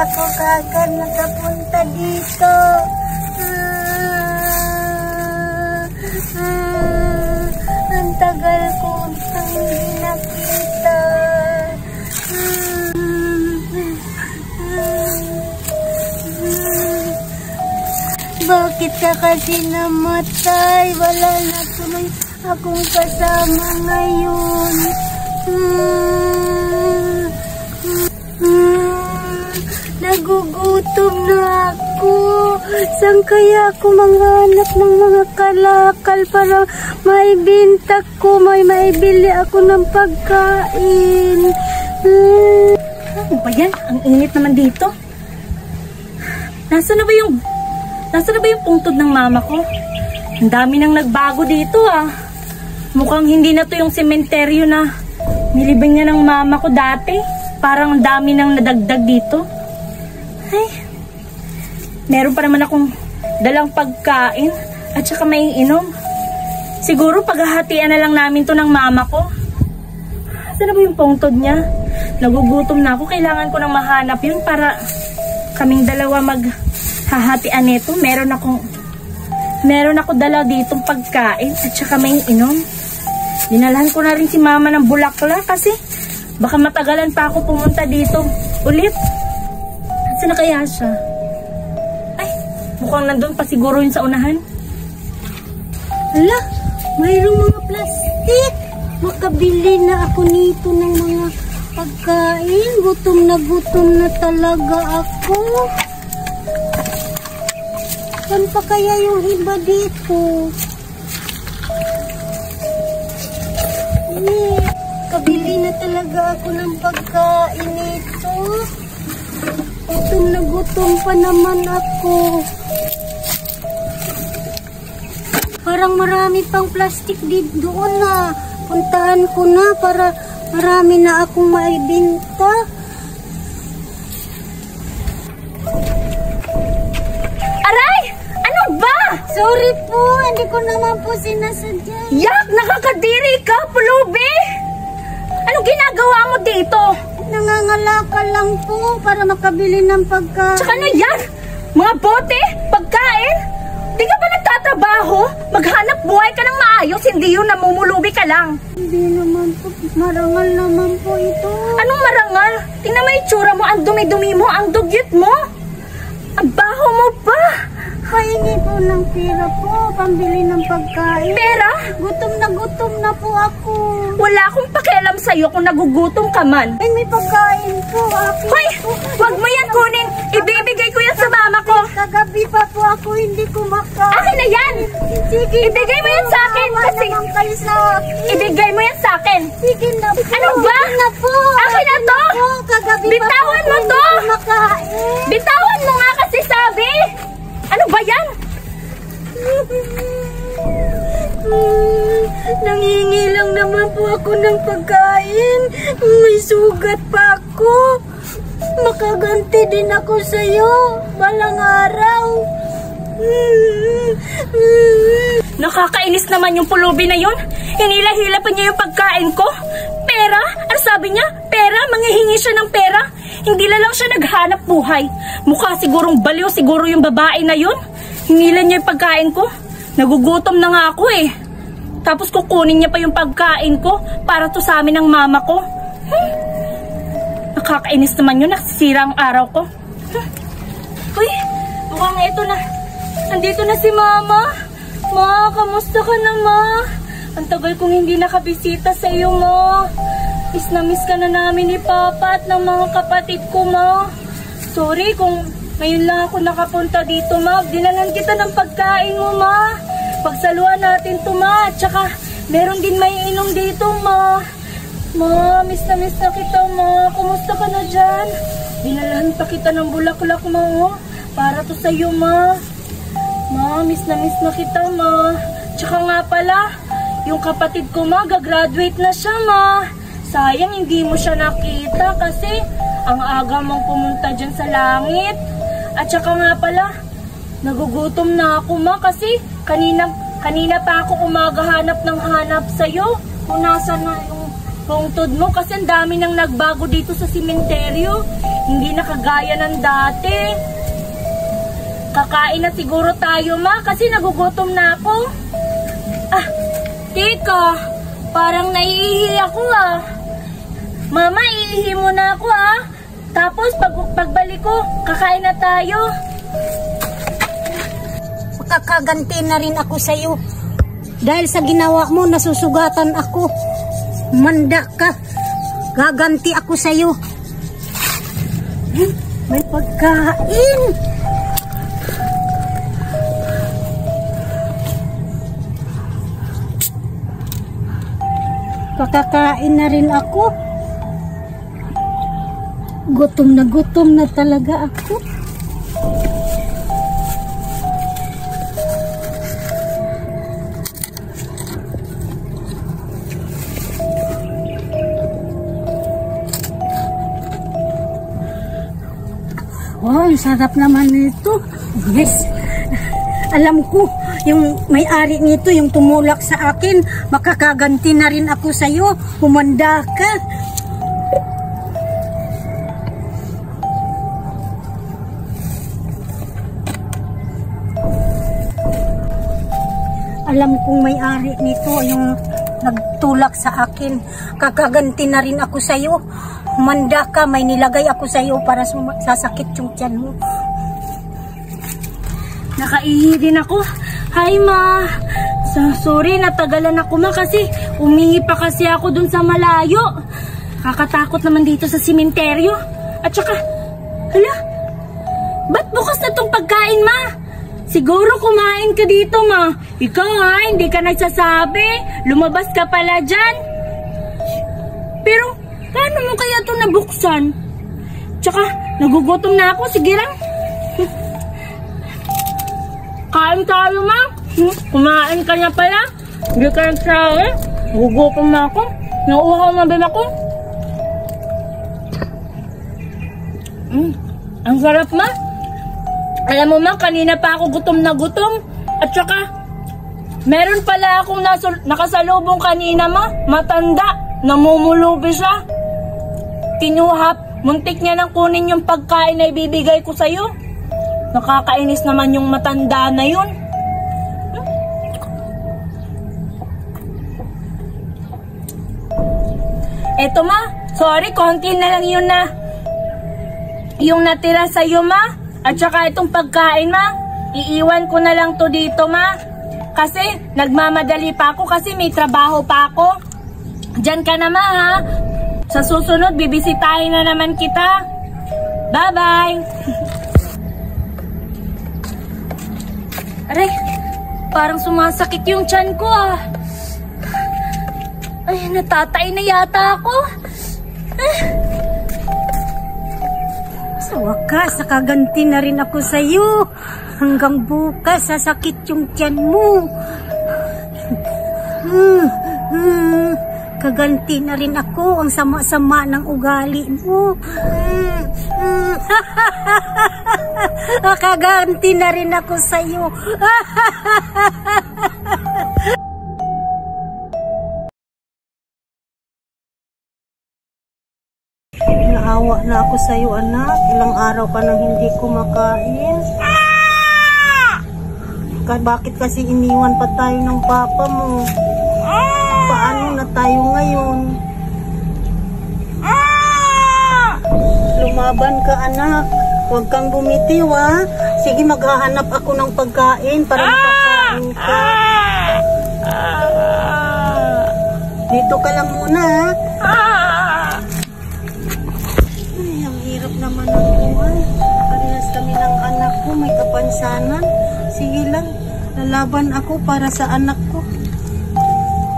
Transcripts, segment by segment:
ako kagad nakapunta dito. Ang tagal ko nang hindi nakita. Bakit ka kasi namatay? Wala na tuloy akong kasama ngayon. Nagugutom na ako. Saan kaya ako manghanap ng mga kalakal para maibinta ko, may maibili ako ng pagkain? Ano ba yan? Ang init naman dito. Nasaan na ba yung pungtod ng mama ko? Ang dami nang nagbago dito ah. Mukhang hindi na to yung sementeryo na nilibing niya ng mama ko dati. Parang ang dami nang nadagdag dito. Ay, meron pa naman akong dalang pagkain at saka may inom. Siguro paghahatian na lang namin to ng mama ko. Saan na ba yung pungtod niya? Nagugutom na ako. Kailangan ko nang mahanap yun para kaming dalawa maghahatian nito. Meron ako dala ditong pagkain at saka may inom. Dinalhan ko na rin si mama ng bulaklak kasi baka matagalan pa ako pumunta dito ulit. Saan na kaya siya? Ay, mukhang nandun pa siguro yun sa unahan. Hala, mayroong mga plastic. Makabili na ako nito ng mga pagkain. Gutom na talaga ako. Saan pa kaya yung iba dito? Kabili na talaga ako ng pagkain nito. Gutom pa naman ako. Parang marami pang plastic dito doon na. Puntahan ko na para marami na akong maibinta. Aray! Ano ba? Sorry po, hindi ko naman po sinasadya. Yak! Nakakadiri ka, pulubi! Anong ginagawa mo dito? Nangangalakal lang po para makabili ng pagkain. Tsaka na yan! Mga bote? Pagkain? Di ka ba nagtatrabaho? Maghanap buhay ka ng maayos, hindi yun namumulubi ka lang. Hindi naman po. Marangal naman po ito. Anong marangal? Tingnan mo yung tsura mo, ang dumi-dumi mo, ang dugyot mo. Ang baho mo pa. Pahingi po ng pera po, pambili ng pagkain. Pera? Gutom na po ako. Wala akong pakialam sa'yo kung nagugutom ka man. Ay, may pagkain po. Hoy! Wag mo yan kunin! Ibibigay ko yan sa mama ko! Kagabi pa po ako hindi kumakain. Akin na yan! Sige, ibigay mo yan sa akin! Kasi kayo sa akin. Ibigay mo yan sa akin! Sige na po. Ano ba? Na po. Akin na to! Kagabi bitawan pa mo to! hindi kumakain. Bitawan mo nga kasi sabi! Ano ba yan? Nangingi lang naman po ako ng pagkain. May sugat pa ako. Makaganti din ako sa'yo balang araw. Nakakainis naman yung pulubi na yun. Hinila-hila pa niya yung pagkain ko. Pera? Ano sabi niya? Pera? Manghihingi siya ng pera? Hindi lang siya naghanap buhay. Mukha sigurong baliw siguro yung babae na yun. Hinila niya yung pagkain ko. Nagugutom na nga ako eh. Tapos kukunin niya pa yung pagkain ko para to sa amin ng mama ko. Nakakainis naman yun. Nasisira ang araw ko. Uy, mukhang ito na. Nandito na si mama. Ma, kamusta ka na ma? Ang tagal kong hindi nakabisita sa iyo ma. Miss na miss ka na namin ni Papa at ng mga kapatid ko ma. Sorry kung ngayon lang ako nakapunta dito ma. Dinalan kita ng pagkain mo ma. Pagsaluhan natin to ma. Tsaka meron din may inom dito ma. Ma, miss na kita ma. Kumusta ka na dyan? Dinalahan pa kita ng bulaklak ma oh. Para to sa'yo ma. Ma, miss na kita ma. Tsaka nga pala, yung kapatid ko ma, gagraduate na siya ma. Sayang hindi mo siya nakita kasi ang aga mong pumunta dyan sa langit. At saka nga pala, nagugutom na ako ma kasi kanina pa ako umagahanap ng hanap sa'yo. Kung nasa na yung pungtod mo kasi ang dami nang nagbago dito sa simenteryo. Hindi na kagaya ng dati. Kakain na siguro tayo, ma, kasi nagugutom na ako. Ah, teka, parang naiihi ako ah. Mama, iihi mo na ako ah. Tapos pagbalik ko, kakain na tayo. Makakaganti na rin ako sa'yo. Dahil sa ginawa mo, nasusugatan ako. Manda ka. Gaganti ako sa'yo. May pagkain. Pakakain na rin ako. Gutom na talaga ako. Wow, ang sarap naman nito. Yes. Alam ko, yung may-ari nito, yung tumulak sa akin, makakaganti na rin ako sa'yo. Humanda ka. Alam kong may-ari nito, yung nagtulak sa akin. Kakaganti na rin ako sa'yo. Humanda ka, may nilagay ako sa'yo para sasakit yung tiyan mo. Nakaihi din ako. Hi, ma. Sorry, natagalan ako, ma, kasi umihi pa kasi ako dun sa malayo. Kakatakot naman dito sa simenteryo. At saka, hala, ba't bukas na tong pagkain, ma? Siguro kumain ka dito, ma. Ikaw ha, hindi ka nagsasabi. Lumabas ka pala dyan. Pero, paano mo kaya ito nabuksan? Tsaka, nagugutom na ako. Sige lang. Kain tayo, ma. Kumain ka na pala. Hindi ka nagsasabi. Nagugutom na ako. Nauuhaw na din ako. Ang sarap, ma. Alam mo, ma, kanina pa ako gutom na gutom. At saka, meron pala akong nakasalubong kanina, ma. Matanda. Namumulubi siya. Kinuhap. Muntik niya nang kunin yung pagkain na ibibigay ko sa'yo. Nakakainis naman yung matanda na yun. Eto, ma. Sorry, konti na lang yun na. Yung natira sa'yo, ma. At saka itong pagkain, ma. Iiwan ko na lang to dito, ma. Kasi nagmamadali pa ako kasi may trabaho pa ako. Diyan ka na, ma, ha. Sa susunod, bibisitahin na naman kita. Bye-bye. Aray, parang sumasakit yung tiyan ko, ah. Ay, natatay na yata ako. Sa wakas, nakaganti na rin ako sa'yo. Hanggang bukas, sasakit yung tiyan mo. Kaganti na rin ako. Ang sama-sama ng ugali mo. Kaganti na rin ako sa'yo. Naawa na ako sa'yo, anak. Ilang araw ka nang hindi kumakain. Bakit kasi iniwan pa tayo ng papa mo? Paano na tayo ngayon? Lumaban ka, anak. Huwag kang bumitiw, ha? Sige, maghahanap ako ng pagkain para makakain ka. Dito ka lang muna, ha? Ay, ang hirap naman ang buhay. Parehas kami ng anak ko, may kapansanan. Sige lang, lalaban ako para sa anak ko.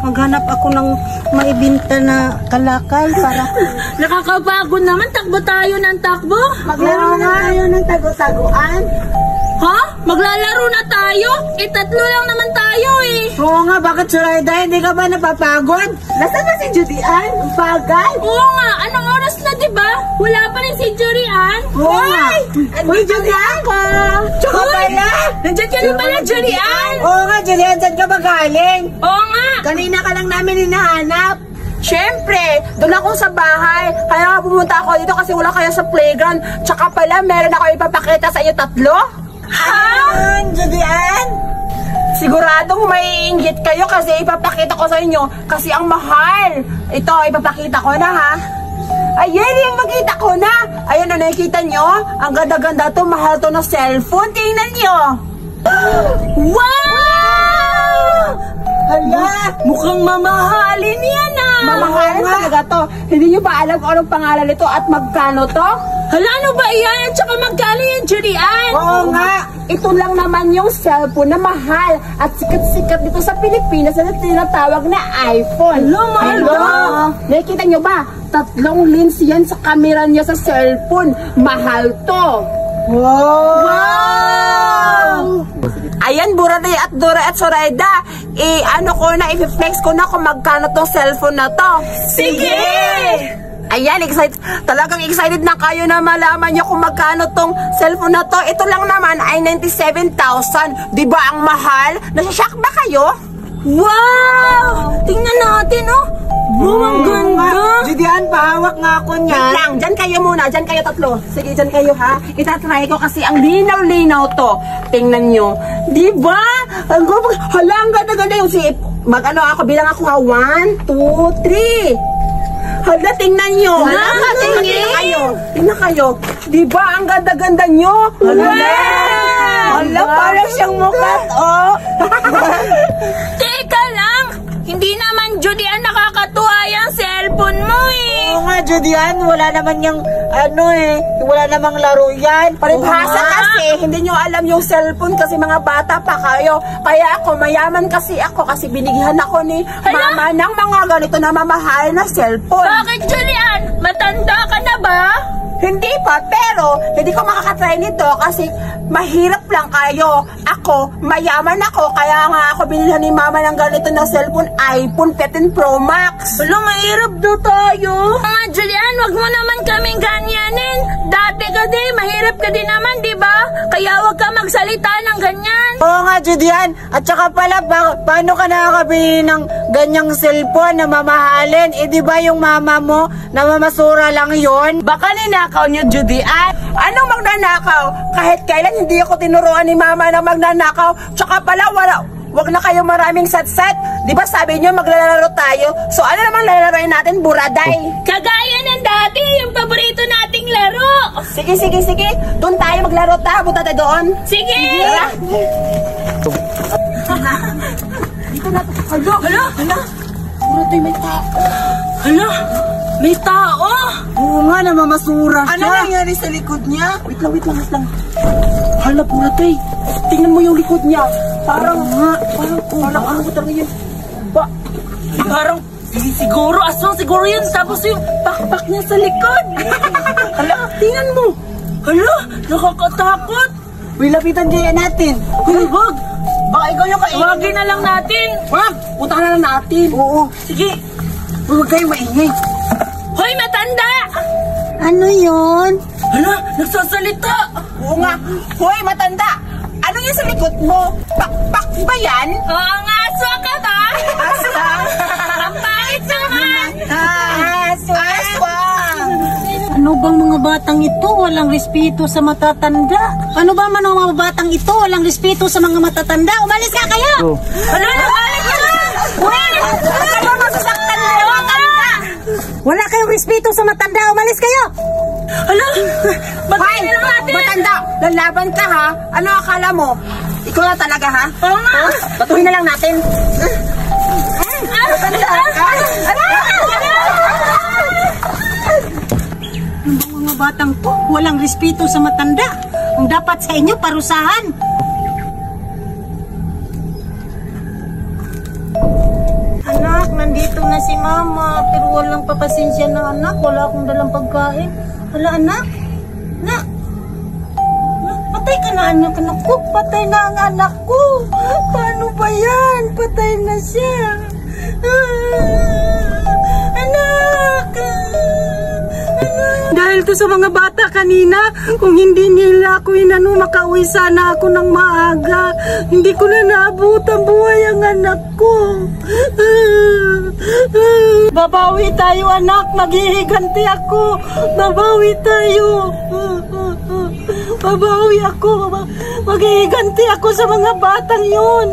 Maghanap ako ng maibinta na kalakal para... Nakakapagod naman, takbo tayo ng takbo. Maglaro na tayo ng tago-taguan. Ha? Maglalaro na tayo? Tatlo lang naman tayo eh. Oo nga, bakit Surayda? Hindi ka ba napapagod? Nasaan na si Judy Ann? Ang bagay. Oo nga, anong oras na diba? Wala pa rin si Judy Ann. Oo nga. Uy, Judy Ann ko. Tsaka pala. Nandiyan ka na pala, Judy Ann. Oo nga, Judy Ann, saan ka ba galing? Oo nga. Kanina ka lang namin hinahanap. Siyempre, doon ako sa bahay. Kaya nga pumunta ako dito kasi wala kayo sa playground. Tsaka pala, meron ako ipapakita sa iyo 3. Julian? Siguradong may inggit kayo kasi ipapakita ko sa inyo. Kasi ang mahal. Ito, ipapakita ko na ha. Ayan, yung makita ko na. Ayan, nakikita nyo? Ang ganda-ganda to, mahal to na cellphone. Tingnan nyo. Wow! Hala! Mukhang mamahalin yan ah! Mamahalin talaga to. Hindi nyo ba alam kung anong pangalan nito at magkano to? Hala, ano ba yan? At saka magkano yan, Julian? Oo nga. Ito lang naman yung cellphone na mahal at sikat-sikat dito sa Pilipinas na tinatawag na iPhone. Hala, mahal ba? Nakikita nyo ba? 3 lens yan sa camera niya sa cellphone. Mahal to. Wow! Ayan, Buraday at Dora at Zoraida. I-flex ko na kung magkano tong cellphone na to. Sige! Ayan, talagang excited na kayo na malaman nyo kung magkano tong cellphone na to. Ito lang naman ay 97,000. Diba ang mahal? Nasashock ba kayo? Wow! Tingnan natin, oh! Wow, ang ganda! Julian, pahawak nga ako Wait niyan. lang, dyan kayo muna, dyan kayo 3. Sige, dyan kayo ha. Itatry ko kasi ang linaw-linaw to. Tingnan nyo. Diba? Hala, ang ganda-ganda yung sip. Ako, bilang ako ha. 1, 2, 3. Hala, tingnan nyo. Hala, tingnan kayo. Tingnan kayo. Diba, ang ganda-ganda nyo? Hala, hala, parang siyang mukat, oh. Teka lang! Hindi naman, Julian, nakakatuwa yung cellphone mo eh! Oo nga, Julian, wala naman yung, wala namang laro yan. Paribhasa kasi, hindi nyo alam yung cellphone kasi mga bata pa kayo. Kaya ako, mayaman kasi ako kasi binigyan ako ni mama ng mga ganito na mamahal na cellphone. Bakit, Julian? Matanda ka na ba? Hindi pa, pero hindi ko makakatry nito kasi mahirap lang kayo. Ako, mayaman ako, kaya nga ako binilhan ni mama ng ganito na cellphone, iPhone 15 Pro Max. Wala, mahirap daw tayo. Julian, wag mo naman kaming ganyanin. Dati ka din, mahirap ka din naman, di ba? Kaya wag ka magsalita ng ganyan. Oo nga, Julian. At saka pala, paano ka nakakabili ng ganyang cellphone na mamahalin? Di ba yung mama mo, namamasura lang yon? Baka ninakaw niyo, Judian. Anong magnanakaw? Kahit kailan hindi ako tinuruan ni mama na magnanakaw. Tsaka pala, wag na kayo maraming sat-sat. Di ba sabi niyo maglalaro tayo? So ano naman lalaroin natin, Buraday? Kagaya ng dati, yung paborito nating laro. Sige. Doon tayo maglaro ta. Punta tayo doon. Sige! Dito na. Hala. Buraday, may tao. Hala, may tao. Oo nga, namamasura siya. Ano nangyari sa likod niya? Wait lang. Hala, Buraday. Tingnan mo yung likod niya. Parang ano ba talaga yun? Parang, siguro, aswang siguro yun. Tapos yung pakpak niya sa likod. Hala, tingnan mo. Hala, nakakatakot. Uy, lapitan kaya natin. Uy, wag. Baka ikaw yung kainin. Tawagin na lang natin. Wag, punta na lang natin. Oo. Sige. Huwag kayo maingay. Hoy, matanda! Ano yon? Hala, nagsasalita. Oo nga. Hoy, matanda. Ano yung sa likod mo? Pakpak ba yan? Oo nga, aswang ka ba? Aswang. Ang pangit naman. Aswang. Ano bang mga batang ito? Walang respeto sa matatanda. Ano ba man ang mga batang ito? Walang respeto sa mga matatanda. Umalis ka kayo! Hala, nabalik ka! Uy! Ano masasaktan niyo? Wala kayong respeto sa matanda. Umalis kayo! Hala, batayin na lang natin. Matanda, lalaban ka ha? Ano akala mo? Ikaw na talaga ha? Oo nga. Batuhin na lang natin. Matanda ka? Yung mga batang to, walang respeto sa matanda. Ang dapat sa inyo, parusahan. Anak, nandito na si mama. Pero walang papasensya na anak. Wala akong dalang pagkain. Wala anak. Anak. Patay ka na anak ko. Patay na ang anak ko. Paano ba yan? Patay na siya. Anak. Dahil to sa mga bata kanina, kung hindi nila ako inano, makauwi sana ako ng maaga. Hindi ko na naabot ang buhay ang anak ko. Babawi tayo, anak. Maghihiganti ako. Babawi tayo. Babawi ako. Maghihiganti ako sa mga batang yun.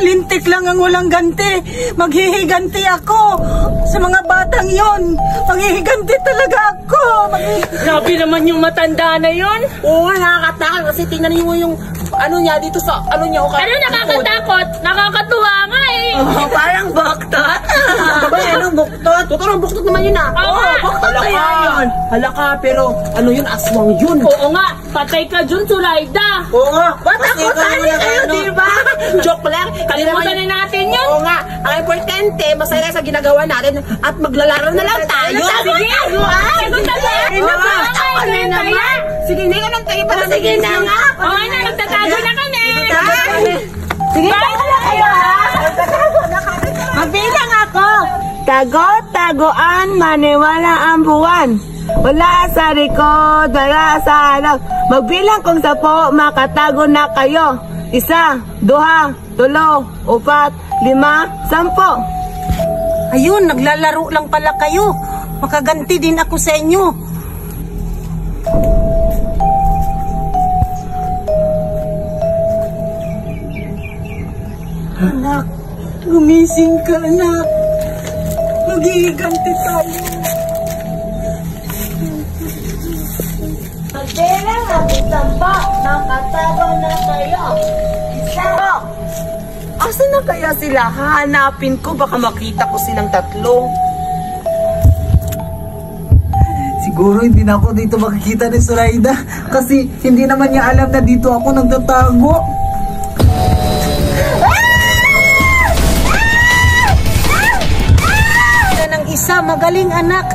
Lintik lang ang walang ganti. Maghihiganti ako sa mga batang yon. Maghihiganti talaga ako. Grabe naman yung matanda na yun. Oo nga, nakakatakot kasi tingnan niyo yung ano niya dito sa ano niya. Ano nakakatakot? Nakakatuwa nga eh. Oh, parang buktot. Ba, anong buktot? Totoo, buktot naman yun ah. Oo nga, buktot kaya yun. Halaka, pero ano yun, aswang yun. Oo nga, patay ka dun, Suraida. Oo nga. Matakotan niyo kayo, diba? Joke lang. Kalimutan na natin yun. Oo nga. Ang importante, masaya sa ginagawa natin at maglalaro na lang tayo. Sige, sagot na ba? Ano naman? Sige, hindi ka nang tayo para sige na nga. Oo na, nagtatago na kami. Sige, tayo na kayo ha. Mabilang ako. Tago-tagoan, maniwala ang buwan. Wala sa likod, wala sa harap. Magbilang kung 10, makatago na kayo. 1, 2, 3, 4, 5, 10. Ayun, naglalaro lang pala kayo. Makaganti din ako sa inyo. Anak, gumising ka, anak. Maghihiganti tayo. Magbilang ang 10, makatago na kayo. 1. Asan na kaya sila? Hahanapin ko, baka makita ko silang 3. Siguro hindi na ako dito makikita ni Suraida kasi hindi naman niya alam na dito ako nagtatago. Ng isa, magaling anak.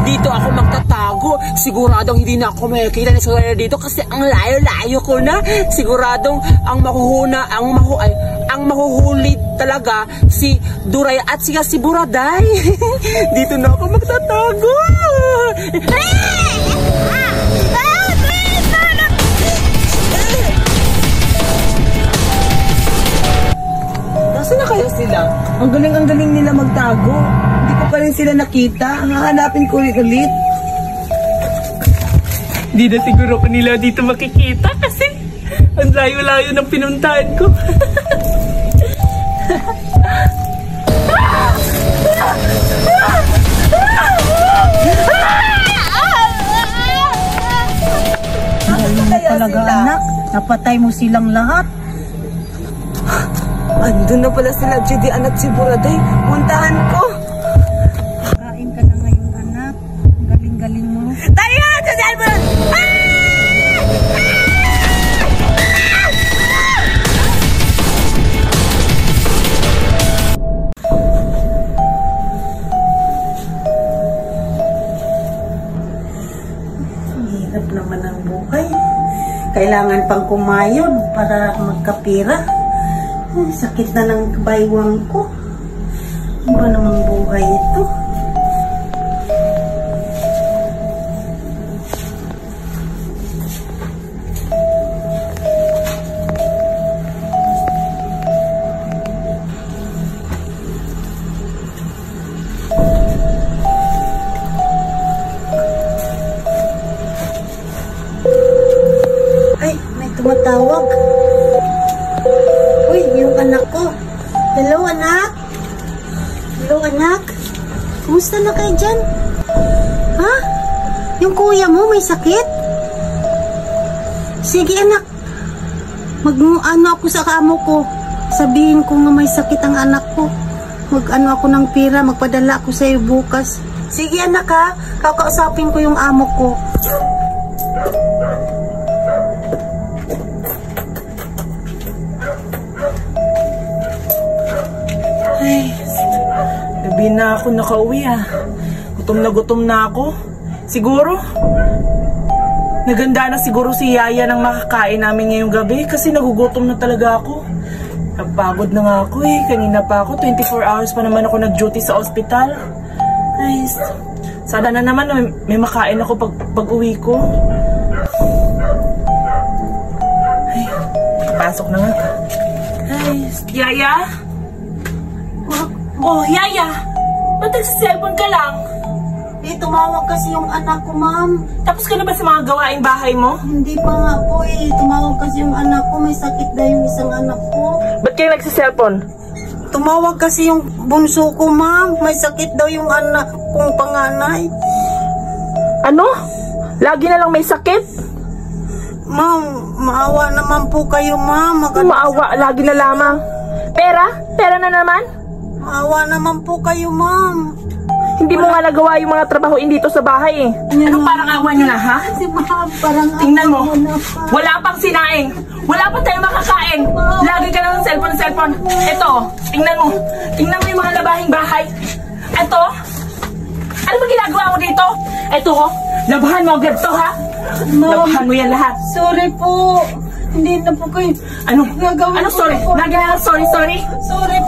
Dito ako magtatago. Siguradong hindi na ako makikita ni Suraida dito kasi ang layo-layo ko na. Siguradong ang mahuhuli talaga si Duray at si Buraday. Dito na ako magtatago. Nasaan na kaya sila? Ang galing nila magtago. Hindi ko pa rin sila nakita. Hahanapin ko ulit. Di na siguro ko nila dito makikita kasi ang layo-layo ng pinuntahan ko. Talaga anak, napatay mo silang lahat. Andun na pala sila, Judy at si Buraday. Puntahan ko. Kain ka na ngayon anak. Galing-galing mo. Tayo! Judy mo! Hirap naman ang buhay. Kailangan pang kumayod para magkapira. Ay, sakit na ng baywang ko. Ano ba namang buhay ito? Ay, may tumatawag. Uy, yung anak ko. Hello, anak. Hello, anak. Kumusta na kayo dyan? Ha? Yung kuya mo may sakit? Sige, anak. Mag-ano ako sa kamo ko. Sabihin ko nga may sakit ang anak ko. Mag-ano ako ng pira. Magpadala ako sa iyo bukas. Sige, anak ha. Kakausapin ko yung amo ko. Ay, gabi na ako nakauwi ah. Gutom na ako. Siguro, naganda na siguro si Yaya ng makakain namin ngayong gabi kasi nagugutom na talaga ako. Napagod na nga ako eh. Kanina pa ako, 24 hours pa naman ako nag-duty sa ospital. Ay, sana na naman may makain ako pag uwi ko. Ay, pasok na nga. Ay, Yaya? Oh, Yaya, ba't nagsiselfon ka lang? Tumawag kasi yung anak ko, ma'am. Tapos ka na ba sa mga gawaing bahay mo? Hindi pa nga po tumawag kasi yung anak ko. May sakit na yung isang anak ko. Ba't kayo nagsiselfon? Tumawag kasi yung bunso ko, ma'am. May sakit daw yung anak kong panganay. Ano? Lagi na lang may sakit? Ma'am, maawa naman po kayo, ma'am. Maawa, lagi na lamang. Pera? Pera na naman? Maawa naman po kayo, ma'am. Hindi mo nga nagawa yung mga trabahoin dito sa bahay eh. Anong parang awa nyo na, ha? Si ma'am, parang tingnan mo, wala pang sinaing. Wala pa tayong makakain. Lagi ka lang ng cellphone. Ito, tingnan mo. Tingnan mo yung mga labahing bahay. Ito, ano ba ginagawa mo dito? Ito, labahan mo agad to, ha? Labahan mo yan lahat. Sorry po. Hindi na po kayo. Ano? Gagawin Ano ko sorry? po. Lagi na lang sorry. Sorry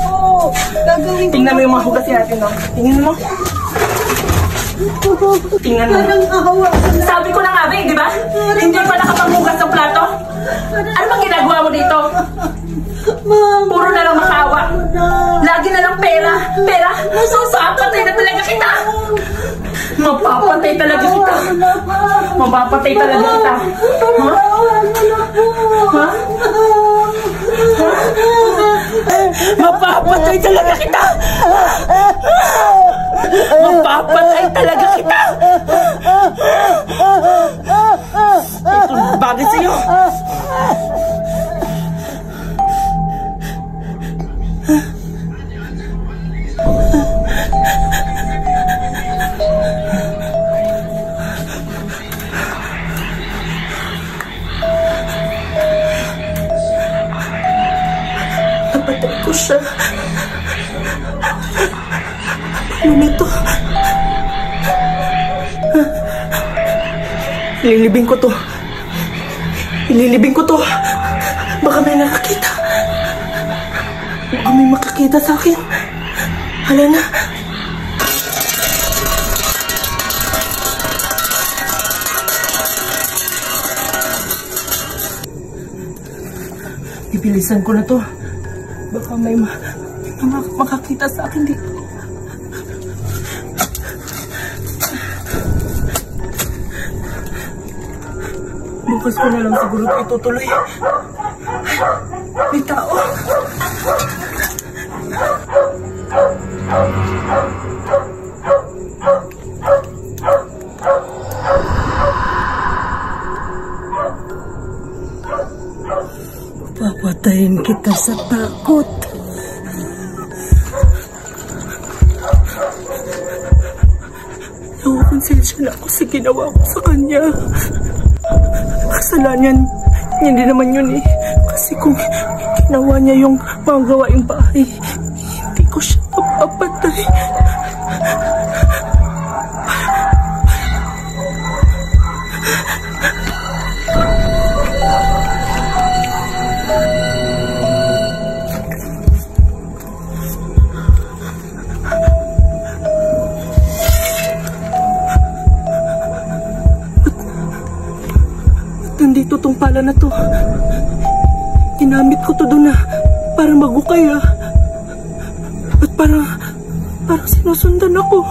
po. Gagawin ko. Tingnan mo yung mga hugasin natin, no? Tingnan mo. Tingnan mo. Parang awa. Sabi ko na nga, di ba? Hindi pa nakapaghugas ng plato. Ano bang ginagawa mo dito? Ma'am. Puro na lang makaawa. Lagi na lang pera. Mapapatay na talaga kita. Mapapatay talaga kita. Mapapatay talaga kita. Ha? Ha? Mapapatay talaga kita. Mapapatay talaga kita. Ito bagay sa'yo. Napatay ko siya. Paano ito? Ililibing ko to. Baka may nakakita. Baka may makakita sa akin. Hala na. Ibilisan ko na to. Baka may makakita sa akin dito. Bukas ko na lang siguro itutuloy. May tao. Papatayin kita sa takot. Nakukonsensya na ako sa ginawa ko sa kanya. Kasalanan, hindi naman yun eh. Kasi kung ginawa niya yung mga gawaing bahay, hindi ko siya mapapatay. Nandito tong pala na to. Ginamit ko to doon na para magukay ah. At parang sinusundan ako.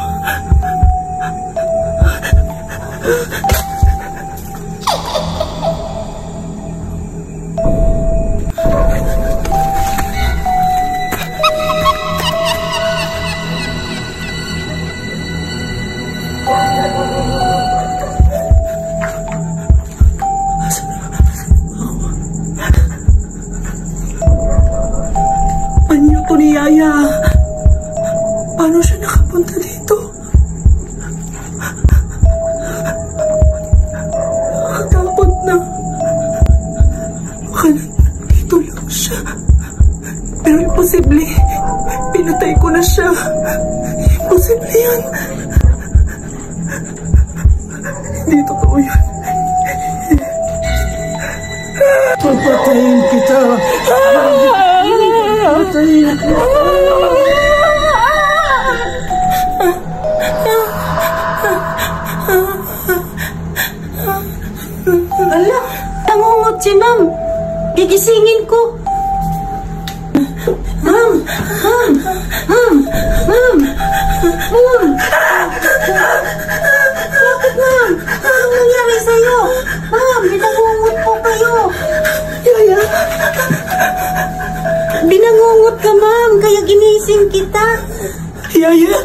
Panyo ko ni Yaya. Paano siya nakapunta dito? Nakatakot na. Baka dito lang siya. Pero imposible. Pinatay ko na siya. Imposible yan. Hindi totoo yan. Papatayin kita. Papatayin kita. Ala, nangungot si ma'am. Gigisingin ko. Ma'am. Binangungot ka, ma'am, kaya ginising kita. Yaya,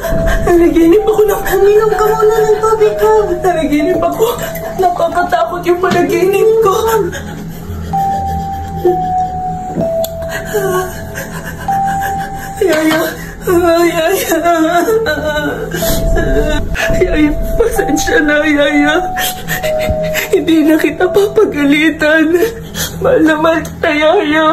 nanaginip ako ng... Uminom ka muna ng tubig ka. Nanaginip ako. Nakakatakot yung panaginip ko. Yaya, Yaya, pasensya na, Yaya. Hindi na kita papagalitan. Mahal na mahal kita, Yaya.